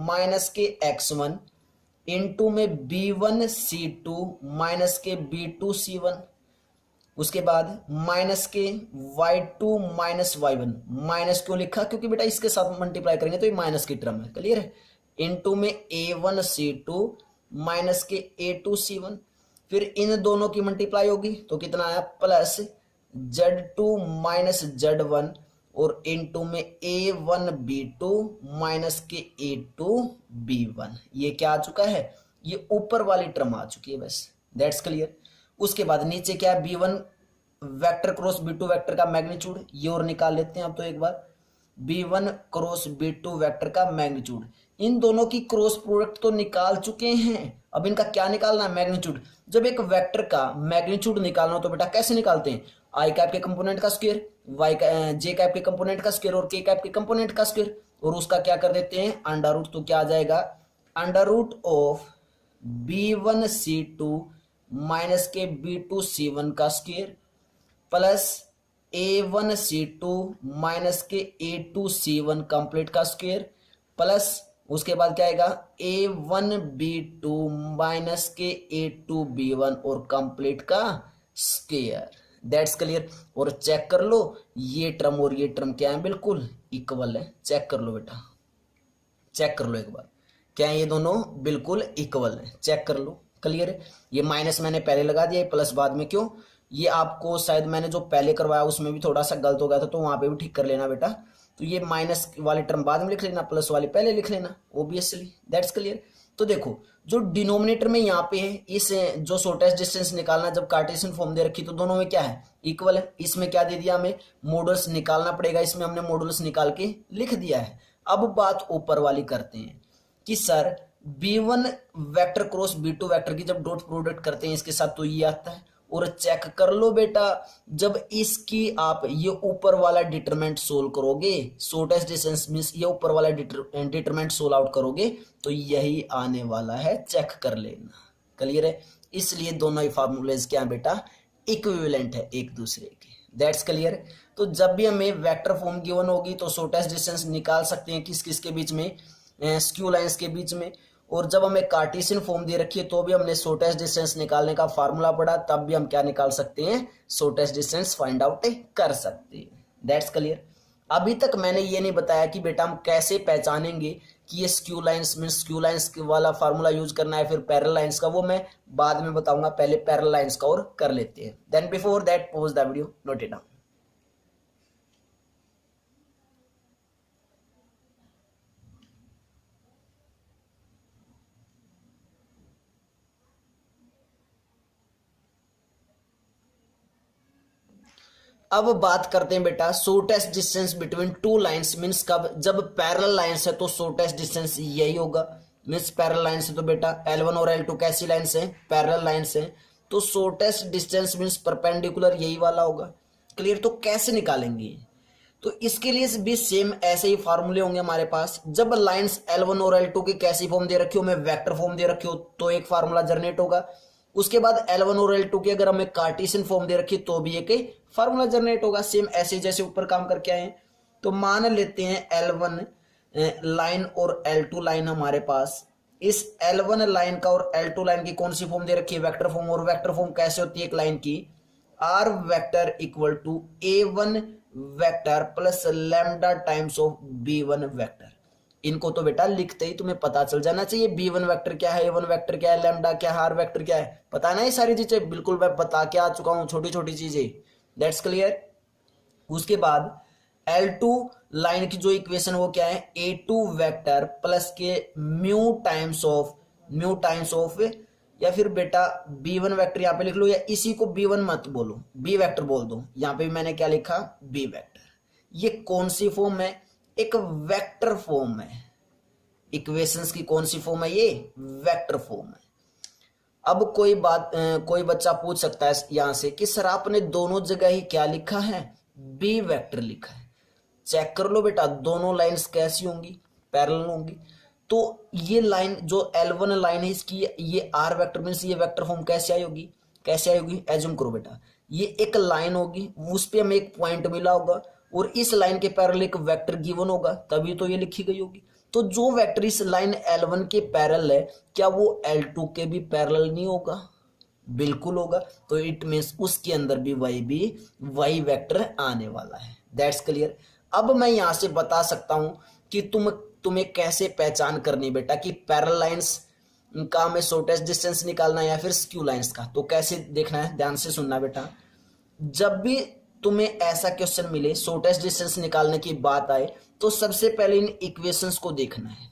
माइनस के x1 इंटू में B1 C2 माइनस के B2 C1, उसके बाद माइनस के y2 माइनस y1, माइनस क्यों लिखा, क्योंकि बेटा इसके साथ मल्टीप्लाई करेंगे तो ये माइनस की टर्म है। क्लियर है। इंटू में A1 C2 माइनस के A2 C1, फिर इन दोनों की मल्टीप्लाई होगी तो कितना आया, प्लस Z2 माइनस Z1 और इनटू में A1B2 माइनस के A2B1, ये क्या आ चुका है, ये ऊपर वाली टर्म आ चुकी है बस। That's clear. उसके बाद नीचे क्या है, B1 vector cross B2 vector का मैग्नीट्यूड, ये और निकाल लेते हैं अब तो एक बार। B1 क्रॉस B2 वेक्टर का मैग्नीट्यूड, इन दोनों की क्रॉस प्रोडक्ट तो निकाल चुके हैं, अब इनका क्या निकालना है, मैग्नीट्यूड। जब एक वेक्टर का मैग्नीट्यूड निकालना हो तो बेटा कैसे निकालते हैं, आई कैप के कंपोनेंट का स्क्वायर, वाई जे कैप के कंपोनेंट का स्क्वायर और के कैप के कंपोनेंट का स्क्वायर, और उसका क्या कर देते हैं, अंडर रूट। तो क्या आ जाएगा, under root of B1C2 minus के B2C1 का स्क्वायर प्लस A1C2 माइनस के A2C1 कंप्लीट का स्क्वायर प्लस उसके बाद क्या आएगा, A1B2 माइनस के A2B1 और कंप्लीट का स्क्वायर। That's clear. और चेक कर लो, ये टर्म और ये टर्म क्या है, बिल्कुल इक्वल है। चेक कर लो बेटा, चेक कर लो एक बार, क्या है, ये दोनों बिल्कुल इक्वल है। चेक कर लो, क्लियर है। ये माइनस मैंने पहले लगा दिया, प्लस बाद में क्यों, ये आपको शायद मैंने जो पहले करवाया उसमें भी थोड़ा सा गलत हो गया था, तो वहां पे भी ठीक कर लेना बेटा। तो ये माइनस वाली टर्म बाद में लिख लेना, प्लस वाली पहले लिख लेना, ओबियसली। That's clear. तो देखो जो डिनोमिनेटर में यहाँ पे है, इस जो शॉर्टेस्ट डिस्टेंस निकालना, जब कार्टेशियन फॉर्म दे रखी तो दोनों में क्या है, इक्वल है। इसमें क्या दे दिया, हमें मॉडुलस निकालना पड़ेगा, इसमें हमने मॉडुलस निकाल के लिख दिया है। अब बात ऊपर वाली करते हैं कि sir B1 vector cross B2 vector की जब डॉट प्रोडक्ट करते हैं इसके साथ तो ये आता है। और चेक कर लो बेटा, जब इसकी आप ये ऊपर वाला डिटरमिनेंट सोल्व करोगे, शॉर्टेस्ट डिस्टेंस मींस ये ऊपर वाला डिटरमिनेंट सोल्व आउट करोगे तो यही आने वाला है। चेक कर लेना, क्लियर है। इसलिए दोनों ही फार्मूलेज क्या बेटा, इक्विवेलेंट है एक दूसरे के। That's clear. तो जब भी हमें वेक्टर फॉर्म गिवन होगी तो शॉर्टेस्ट डिस्टेंस निकाल सकते हैं किस किस के बीच में, स्क्यू लाइंस के बीच में। और जब हमें कार्टेशियन फॉर्म दे रखी है तो भी हमने शॉर्टेस्ट डिस्टेंस निकालने का फार्मूला पढ़ा, तब भी हम क्या निकाल सकते हैं, शॉर्टेस्ट डिस्टेंस फाइंड आउट कर सकते हैं। That's clear. अभी तक मैंने ये नहीं बताया कि बेटा हम कैसे पहचानेंगे कि ये skew lines means skew lines वाला फार्मूला यूज करना है फिर पैरेलल लाइंस का, वो मैं बाद में बताऊंगा। पहले पैरेलल लाइंस का और कर लेते हैं। Then before that pause the video, note it down. अब बात करते हैं बेटा shortest distance between two lines means कब, जब पैरेलल लाइंस है तो शॉर्टेस्ट डिस्टेंस यही होगा। मींस पैरेलल लाइंस है तो बेटा L1 और L2 कैसी लाइंस हैं, पैरेलल लाइंस हैं, तो शॉर्टेस्ट डिस्टेंस मींस परपेंडिकुलर यही वाला होगा। क्लियर। तो कैसे निकालेंगे, तो इसके लिए भी सेम ऐसे ही फार्मूले होंगे हमारे पास। जब लाइंस L1 और L2 की कैसी फॉर्म दे रखी हो, मैं वेक्टर फॉर्म दे रखी हो तो एक फार्मूला जनरेट होगा। उसके बाद L1 और L2 की अगर हमें कार्टेशियन फॉर्म दे रखी तो भी एक फार्मूला जनरेट होगा, सेम ऐसे जैसे ऊपर काम करके आए हैं। तो मान लेते हैं L1 लाइन और L2 लाइन हमारे पास। इस L1 लाइन का और L2 लाइन की कौन सी फॉर्म दे रखी है, वेक्टर फॉर्म। और वेक्टर फॉर्म कैसे होती है एक लाइन की, R vector equal to A1 vector plus lambda times of B1 vector. इनको तो बेटा लिखते ही तुम्हें पता चल जाना चाहिए, B1 वेक्टर क्या है, A1 वेक्टर क्या है, लैम्डा क्या है, R वेक्टर क्या है, पता ना ये सारी चीजें। बिल्कुल मैं बता के आ चुका हूं छोटी छोटी चीजें। That's clear. उसके बाद L2 लाइन की जो इक्वेशन वो क्या है, A2 वेक्टर प्लस के म्यू टाइम्स ऑफ या फिर बेटा B1 वेक्टर यहाँ पे लिख लो, या इसी को B1 मत बोलो, B वेक्टर बोल दो। यहाँ पे मैंने क्या लिखा, B वेक्टर। ये कौन सी फॉर्म है, एक वेक्टर फॉर्म है। इक्वेशंस की कौन सी फॉर्म है, ये वेक्टर फॉर्म है। अब कोई बच्चा पूछ सकता है यहां से कि सर आपने दोनों जगह ही क्या लिखा है, बी वेक्टर लिखा है। चेक कर लो बेटा, दोनों लाइंस कैसी होंगी, पैरेलल होंगी। तो ये लाइन जो L1 लाइन है इसकी ये R वेक्टर मींस ये वेक्टर फॉर्म कैसे आई होगी, एज्यूम करो बेटा ये एक लाइन होगी, उस पे हमें एक पॉइंट मिला होगा और इस लाइन के पैरेलल एक वेक्टर गिवन होगा, तभी तो ये लिखी गई होगी। तो जो वेक्टर इस लाइन L1 के पैरेलल है क्या वो L2 के भी पैरेलल नहीं होगा, बिल्कुल होगा। तो इट मींस उसके अंदर भी वही वेक्टर आने वाला है। That's clear. अब मैं यहां से बता सकता हूं कि तुम्हें कैसे पहचान करनी बेटा कि पैरेलल लाइंस का हमें शॉर्टेस्ट डिस्टेंस निकालना है या फिर स्क्यू लाइंस का। तो कैसे देखना है, ध्यान से सुनना बेटा। जब भी तुम्हें ऐसा क्वेश्चन मिले, शॉर्टेस्ट डिस्टेंस निकालने की बात आए, तो सबसे पहले इन इक्वेशंस को देखना है।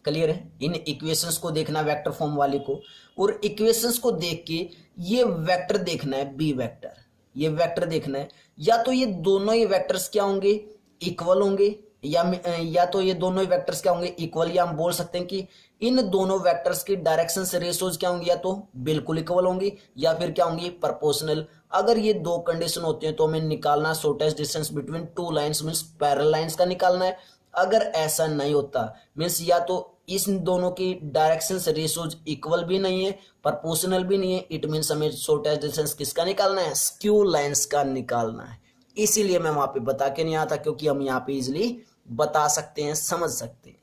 क्लियर है? इन इक्वेशंस को देखना, वेक्टर फॉर्म वाले को, और इक्वेशंस को देख के ये वेक्टर देखना है, बी वेक्टर, ये वेक्टर देखना है। या तो ये दोनों ही वेक्टर्स क्या होंगे, इक्वल होंगे, या तो ये दोनों ही वेक्टर्स क्या होंगे, इक्वल, या हम बोल सकते हैं कि इन दोनों वेक्टर्स की डायरेक्शन से रेशियोज क्या होंगी, या तो बिल्कुल इक्वल होंगी या फिर क्या होंगी, प्रोपोर्शनल। अगर ये दो कंडीशन होती हैं तो हमें निकालना shortest distance between two lines means parallel lines का निकालना है। अगर ऐसा नहीं होता मींस या तो इस दोनों की डायरेक्शन से रेशियोज इक्वल भी नहीं है, प्रोपोर्शनल भी नहीं है, इट मींस हमें शॉर्टेस्ट डिस्टेंस किसका निकालना है, स्क्यू लाइंस का निकालना है। इसीलिए मैं वहां पे बता के नहीं आता, क्योंकि हम यहाँ पे इजिली बता सकते हैं, समझ सकते हैं।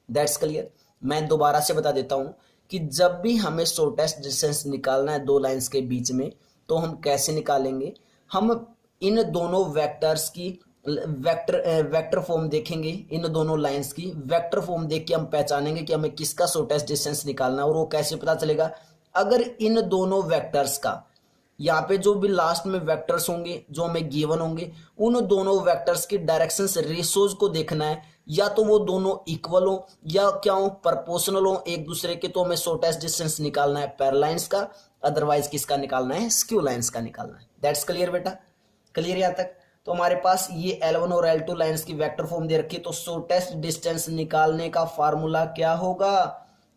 That's clear. मैं दोबारा से बता देता हूं कि जब भी हमें शॉर्टेस्ट डिस्टेंस निकालना है दो लाइंस के बीच में, तो हम कैसे निकालेंगे, हम इन दोनों वेक्टर्स की वेक्टर फॉर्म देखेंगे, इन दोनों लाइंस की वेक्टर फॉर्म देख के हम पहचानेंगे कि हमें किसका शॉर्टेस्ट डिस्टेंस निकालना है। और वो कैसे पता चलेगा, अगर इन दोनों वेक्टर्स का यहाँ पे जो भी लास्ट में वेक्टर्स होंगे जो हमें गिवन होंगे, उन दोनों वेक्टर्स की डायरेक्शन से रेशियोज को देखना है, या तो वो दोनों इक्वल हो या क्या हो, प्रोपोर्शनल हो एक दूसरे के, तो हमें शॉर्टेस्ट डिस्टेंस निकालना है पैरेलल लाइंस का, अदरवाइज किसका निकालना है, स्क्यू लाइंस का निकालना है। दैट्स क्लियर बेटा, क्लियर यहाँ तक। तो हमारे पास ये L1 और L2 लाइंस की वेक्टर फॉर्म दे रखी है, तो शॉर्टेस्ट डिस्टेंस निकालने का फार्मूला क्या होगा,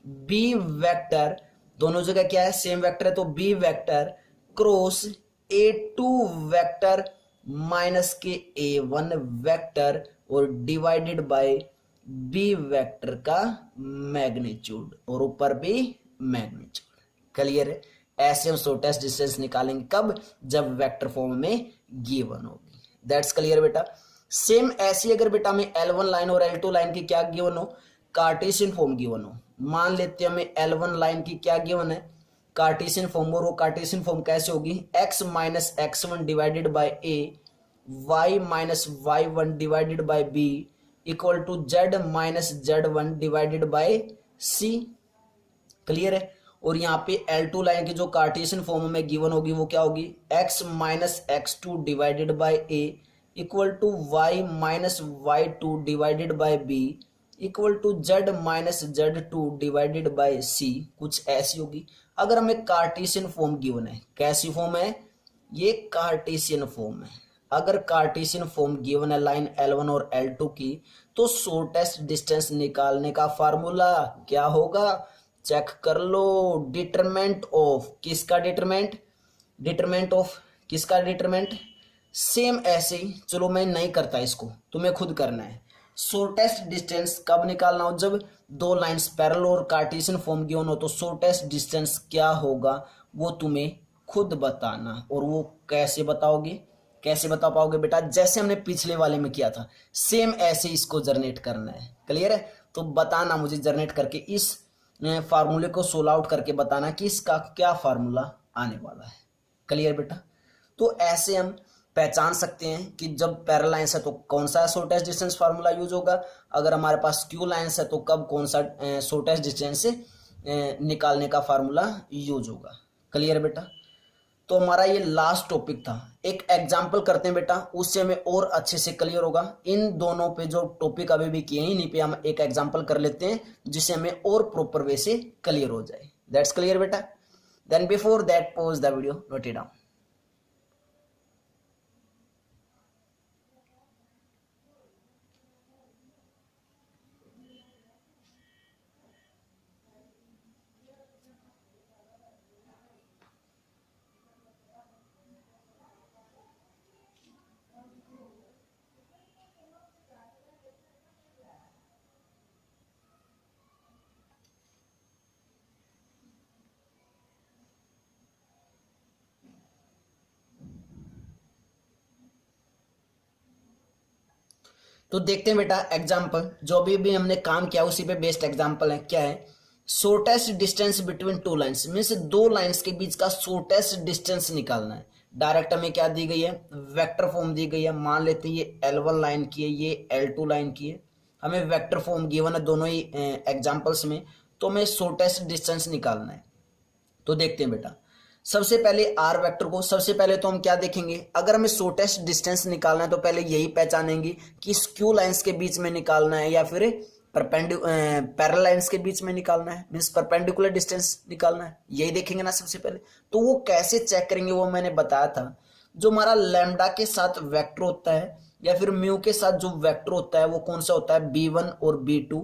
बी वेक्टर, दोनों जगह क्या है, सेम वेक्टर है, तो B vector cross A2 vector minus के A1 वेक्टर और डिवाइडेड बाय बी वेक्टर का मैग्नीट्यूड, और ऊपर भी मैग्नीट्यूड। क्लियर है? ऐसे हम शॉर्टेस्ट डिस्टेंस निकालेंगे, कब, जब वेक्टर फॉर्म में गिवन होगी। दैट्स क्लियर बेटा। सेम ऐसी अगर बेटा हमें L1 लाइन और L2 लाइन की क्या गिवन हो, कार्टेशियन फॉर्म गिवन हो, मान लेते हैं हमें L1 लाइन की क्या गिवन है, कार्टेशियन फॉर्म, और वो कार्टेशियन फॉर्म कैसे होगी, x minus x1 divided by a, y minus y1 divided by b equal to z minus z1 divided by c। Clear है? और यहाँ पे L2 लाइन की जो कार्टेशियन फॉर्म में गिवन होगी वो क्या होगी, x minus x2 divided by a equal to y minus y2 divided by b equal to z minus z2 divided by c, कुछ ऐसी होगी। अगर हमें कार्टेशियन फॉर्म गिवन है, कैसी फॉर्म है, ये कार्टेशियन फॉर्म है। अगर कार्टेशियन फॉर्म गिवन है लाइन L1 और L2 की, तो शॉर्टेस्ट डिस्टेंस निकालने का फार्मूला क्या होगा, चेक कर लो, डिटरमेंट ऑफ, किसका डिटरमेंट, डिटरमेंट ऑफ किसका डिटरमेंट, सेम ऐसे ही, चलो मैं नहीं करता इसको, तुम्हें खुद करना है। शॉर्टेस्ट डिस्टेंस कब निकालना हो, जब दो लाइंस पैरेलल और कार्टेशियन फॉर्म गिवन हो, तो शॉर्टेस्ट डिस्टेंस क्या होगा वो तुम्हें खुद बताना। और वो कैसे बताओगे, कैसे बता पाओगे बेटा, जैसे हमने पिछले वाले में किया था, सेम ऐसे इसको जनरेट करना है। क्लियर है? तो बताना मुझे जनरेट करके, इस फार्मूले को सोल्व आउट करके बताना कि इसका क्या फार्मूला आने वाला है। क्लियर बेटा? तो ऐसे हम पहचान सकते हैं कि जब पैरेलल लाइंस है तो कौन सा शॉर्टेस्ट डिस्टेंस फार्मूला यूज होगा, अगर हमारे पास स्क्यू लाइंस है तो कब कौन सा शॉर्टेस्ट डिस्टेंस निकालने का फार्मूला यूज होगा। क्लियर बेटा? तो हमारा ये लास्ट टॉपिक था, एक एग्जाम्पल करते हैं बेटा, उससे हमें और अच्छे से क्लियर होगा। इन दोनों पे जो टॉपिक अभी भी किए ही नहीं पे, हम एक एग्जाम्पल कर लेते हैं जिससे हमें और प्रॉपर वे से क्लियर हो जाए। दैट्स क्लियर बेटा? Then before that pause the video, note it down. तो देखते हैं बेटा एग्जाम्पल, जो भी हमने काम किया उसी पे बेस्ड एग्जाम्पल है। क्या है, shortest distance between two lines, means दो लाइंस के बीच का शॉर्टेस्ट डिस्टेंस निकालना है। डायरेक्ट हमें क्या दी गई है, वेक्टर फॉर्म दी गई है। मान लेते हैं ये L1 लाइन की है, ये L2 लाइन की है, हमें वेक्टर फॉर्म गिवन है दोनों ही एग्जाम्पल्स में, तो हमें शॉर्टेस्ट डिस्टेंस निकालना है। तो देखते हैं बेटा, सबसे पहले आर वेक्टर को, सबसे पहले तो हम क्या देखेंगे, अगर हमें शॉर्टेस्ट डिस्टेंस निकालना है तो पहले यही पहचानेंगे कि स्क्यू लाइंस के बीच में निकालना है या फिर पैरेलल लाइंस के बीच में निकालना है, मींस परपेंडिकुलर डिस्टेंस निकालना है, यही देखेंगे ना सबसे पहले। तो वो कैसे चेक करेंगे वो मैंने बताया था। जो हमारा लैम्डा के साथ वेक्टर होता है या फिर म्यू के साथ जो वेक्टर होता है वो कौन सा होता है, b1 और b2,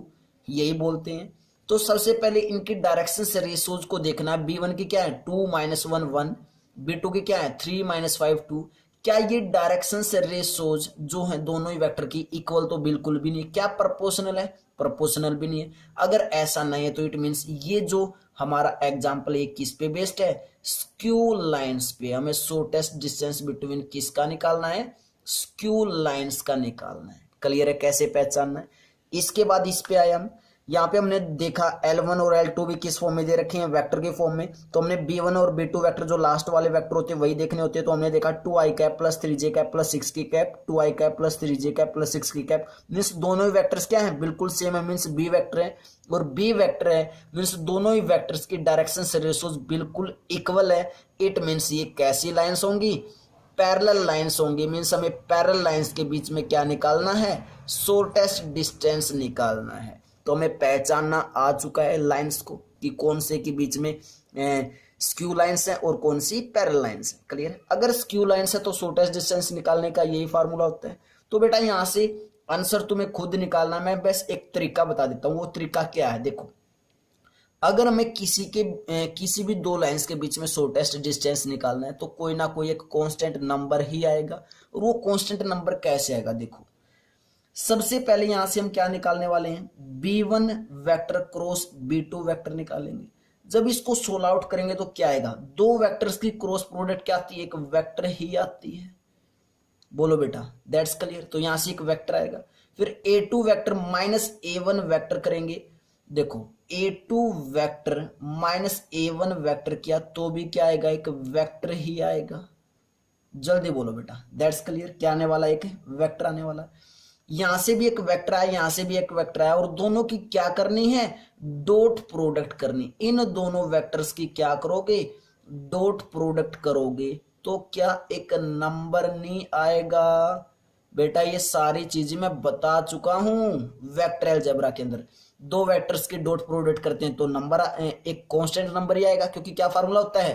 यही बोलते हैं। तो सबसे पहले इनकी डायरेक्शन से रेशोज को देखना है। b1 की क्या है 2 - 1 1, b2 की क्या है 3 - 5 2। क्या ये डायरेक्शन से रेशोज जो है दोनों ही वेक्टर की इक्वल, तो बिल्कुल भी नहीं। क्या प्रोपोर्शनल है, प्रोपोर्शनल भी नहीं है। अगर ऐसा नहीं है तो इट मीन्स ये जो हमारा एग्जाम्पल है किस पे बेस्ड है, स्क्यू लाइंस पे। हमें शॉर्टेस्ट डिस्टेंस बिटवीन किसका निकालना है, स्क्यू लाइंस का निकालना है। क्लियर है कैसे पहचानना है। इसके बाद इस पे आए हम, यहाँ पे हमने देखा L1 और L2 भी किस फॉर्म में दे रखे हैं, वेक्टर के फॉर्म में। तो हमने B1 और B2 वेक्टर जो लास्ट वाले वेक्टर होते हैं वही देखने होते हैं। तो हमने देखा 2i cap plus 3j cap plus 6 की cap, 2i cap plus 3j cap plus 6 की कैप। मीन्स दोनों ही वेक्टर्स क्या है, बिल्कुल सेम है। मीन्स B वेक्टर है और B वेक्टर है, मीन्स दोनों ही वेक्टर्स की डायरेक्शन से रेशोज बिल्कुल इक्वल है। इट मीन्स ये कैसी लाइन्स होंगी, पैरेलल लाइंस होंगी। मीन्स हमें पैरेलल लाइंस के बीच में क्या निकालना है, शॉर्टेस्ट डिस्टेंस निकालना है। तो हमें पहचानना आ चुका है लाइंस को कि कौन से के बीच में स्क्यू लाइंस है और कौन सी पैरेलल लाइंस है। क्लियर। अगर स्क्यू लाइंस है तो शॉर्टेस्ट डिस्टेंस निकालने का यही फार्मूला होता है। तो बेटा यहाँ से आंसर तुम्हें खुद निकालना, मैं बस एक तरीका बता देता हूँ। वो तरीका क्या है, देखो अगर हमें किसी भी दो लाइंस के बीच में शॉर्टेस्ट डिस्टेंस निकालना है तो कोई ना कोई एक कांस्टेंट नंबर ही आएगा। और वो कांस्टेंट नंबर कैसे आएगा, देखो सबसे पहले यहां से हम क्या निकालने वाले हैं, b1 vector cross b2 vector निकालेंगे। जब इसको सोल्व आउट करेंगे तो क्या आएगा, दो वेक्टर्स की क्रॉस प्रोडक्ट क्या आती है, एक वेक्टर ही आती है। बोलो बेटा, दैट्स क्लियर। तो यहां से एक वेक्टर आएगा। फिर a2 vector minus a1 vector करेंगे। देखो a2 vector minus a1 vector किया तो भी क्या आएगा, एक वेक्टर ही आएगा। जल्दी बोलो बेटा, दैट्स क्लियर। क्या आने वाला, एक वेक्टर आने वाला। यहां से भी एक वेक्टर आया, यहां से भी एक वेक्टर आया, और दोनों की क्या करनी है, डॉट प्रोडक्ट करनी। इन दोनों वेक्टर्स की क्या करोगे, डॉट प्रोडक्ट करोगे तो क्या एक नंबर नहीं आएगा। बेटा ये सारी चीजें मैं बता चुका हूं वेक्टर अलजेब्रा के अंदर। दो वेक्टर्स के डॉट प्रोडक्ट करते हैं तो नंबर एक कांस्टेंट नंबर ही आएगा, क्योंकि क्या फार्मूला होता है,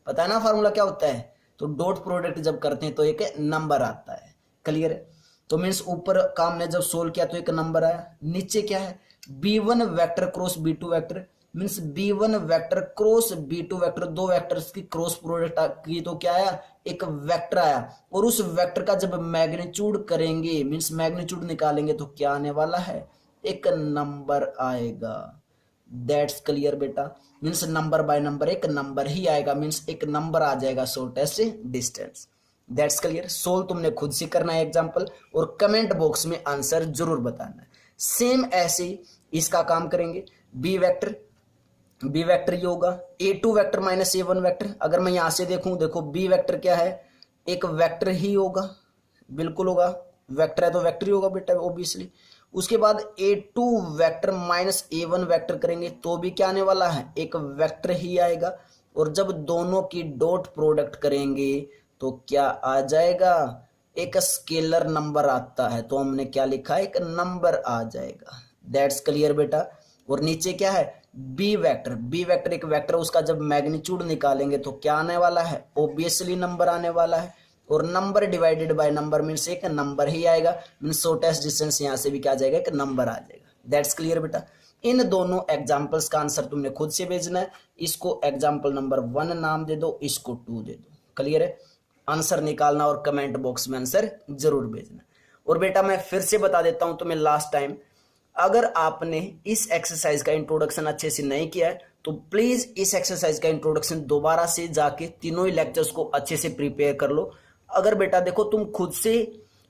पता है ना फार्मूला क्या होता है। तो डॉट प्रोडक्ट जब करते हैं तो एक नंबर आता है। क्लियर है। तो मीन्स ऊपर काम ने जब सोल्व किया तो एक नंबर आया। नीचे क्या है, b1 vector cross b2 vector, means b1 vector cross b2 vector, दो वेक्टर्स की क्रॉस प्रोडक्ट की तो क्या आया, एक वेक्टर आया। और उस वेक्टर का जब मैग्नीट्यूड करेंगे, मीन्स मैग्नीट्यूड निकालेंगे तो क्या आने वाला है, एक नंबर आएगा। दैट्स क्लियर बेटा। मीन्स नंबर बाय नंबर एक नंबर ही आएगा, मीन्स एक नंबर आ जाएगा shortest distance. That's clear. Solve तुमने खुद से करना है एग्जाम्पल, और कमेंट बॉक्स में आंसर जरूर बताना है। सेम ऐसे इसका काम करेंगे। बी वेक्टर ये होगा a2 vector minus a1 vector. अगर मैं यहां से देखूं, देखो बी वेक्टर क्या है, एक वेक्टर ही होगा, बिल्कुल होगा, वेक्टर है तो वेक्टर ही होगा बेटा ऑब्वियसली। उसके बाद a2 vector minus a1 vector करेंगे तो भी क्या आने वाला है, एक वेक्टर ही आएगा। और जब दोनों की डॉट प्रोडक्ट करेंगे तो क्या आ जाएगा, एक स्केलर नंबर आता है। तो हमने क्या लिखा है, एक नंबर आ जाएगा। दैट्स क्लियर बेटा। और नीचे क्या है, बी वेक्टर एक वेक्टर, उसका जब मैग्नीट्यूड निकालेंगे तो क्या आने वाला है, ऑब्वियसली नंबर आने वाला है। और number divided by number means एक नंबर ही आएगा। मीन्स शॉर्टेस्ट डिस्टेंस यहां से भी क्या आ जाएगा, एक नंबर आ जाएगा। दैट्स क्लियर बेटा। इन दोनों एग्जाम्पल्स का आंसर तुमने खुद से भेजना है। इसको एग्जाम्पल नंबर 1 नाम दे दो, इसको 2 दे दो। क्लियर है। आंसर निकालना और कमेंट बॉक्स में आंसर जरूर भेजना। और बेटा मैं फिर से बता देता हूं तुम्हें लास्ट टाइम, अगर आपने इस एक्सरसाइज का इंट्रोडक्शन अच्छे से नहीं किया है तो प्लीज इस एक्सरसाइज का इंट्रोडक्शन दोबारा से जाके तीनों ही लेक्चर्स को अच्छे से प्रिपेयर कर लो। अगर बेटा देखो तुम खुद से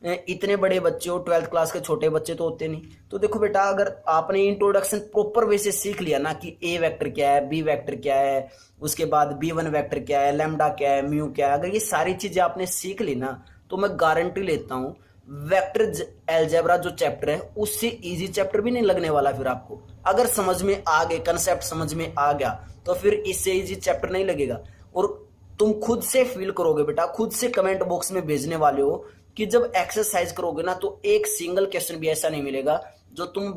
इतने बड़े बच्चे हो, 12th क्लास के छोटे बच्चे तो होते नहीं, तो देखो बेटा अगर आपने इंट्रोडक्शन प्रॉपर वे से सीख लिया ना कि ए वेक्टर क्या है, बी वेक्टर क्या है, उसके बाद b1 वेक्टर क्या है, लैम्डा क्या है, म्यू क्या है, अगर ये सारी चीजें आपने सीख ली ना तो मैं गारंटी लेता हूं वेक्टर अलजेब्रा जो चैप्टर है उससे इजी चैप्टर भी नहीं लगने वाला। फिर आपको अगर समझ में आ गए, कंसेप्ट समझ में आ गया तो फिर इससे इजी चैप्टर नहीं लगेगा। और तुम खुद से फील करोगे बेटा, खुद से कमेंट बॉक्स में भेजने वाले हो कि जब एक्सरसाइज करोगे ना तो एक सिंगल क्वेश्चन भी ऐसा नहीं मिलेगा जो तुम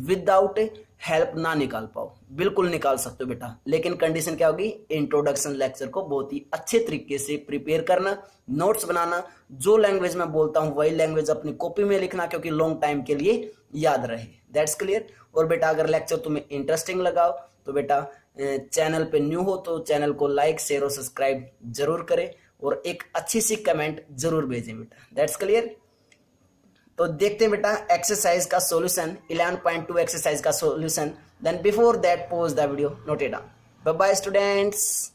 विदाउट हेल्प ना निकाल पाओ। बिल्कुल निकाल सकते हो बेटा, लेकिन कंडीशन क्या होगी, इंट्रोडक्शन लेक्चर को बहुत ही अच्छे तरीके से प्रिपेयर करना, नोट्स बनाना, जो लैंग्वेज में बोलता हूं वही लैंग्वेज अपनी कॉपी में लिखना, क्योंकि लॉन्ग टाइम के लिए याद रहे। That's clear. और बेटा अगर लेक्चर तुम्हें इंटरेस्टिंग लगाओ तो बेटा चैनल पे न्यू हो तो चैनल को लाइक शेयर और सब्सक्राइब जरूर करें और एक अच्छी सी कमेंट जरूर भेजें बेटा। That's clear. तो देखते हैं बेटा एक्सरसाइज का सॉल्यूशन, 11.2 एक्सरसाइज का solution. Then before that pause the video, note it down. Bye bye students.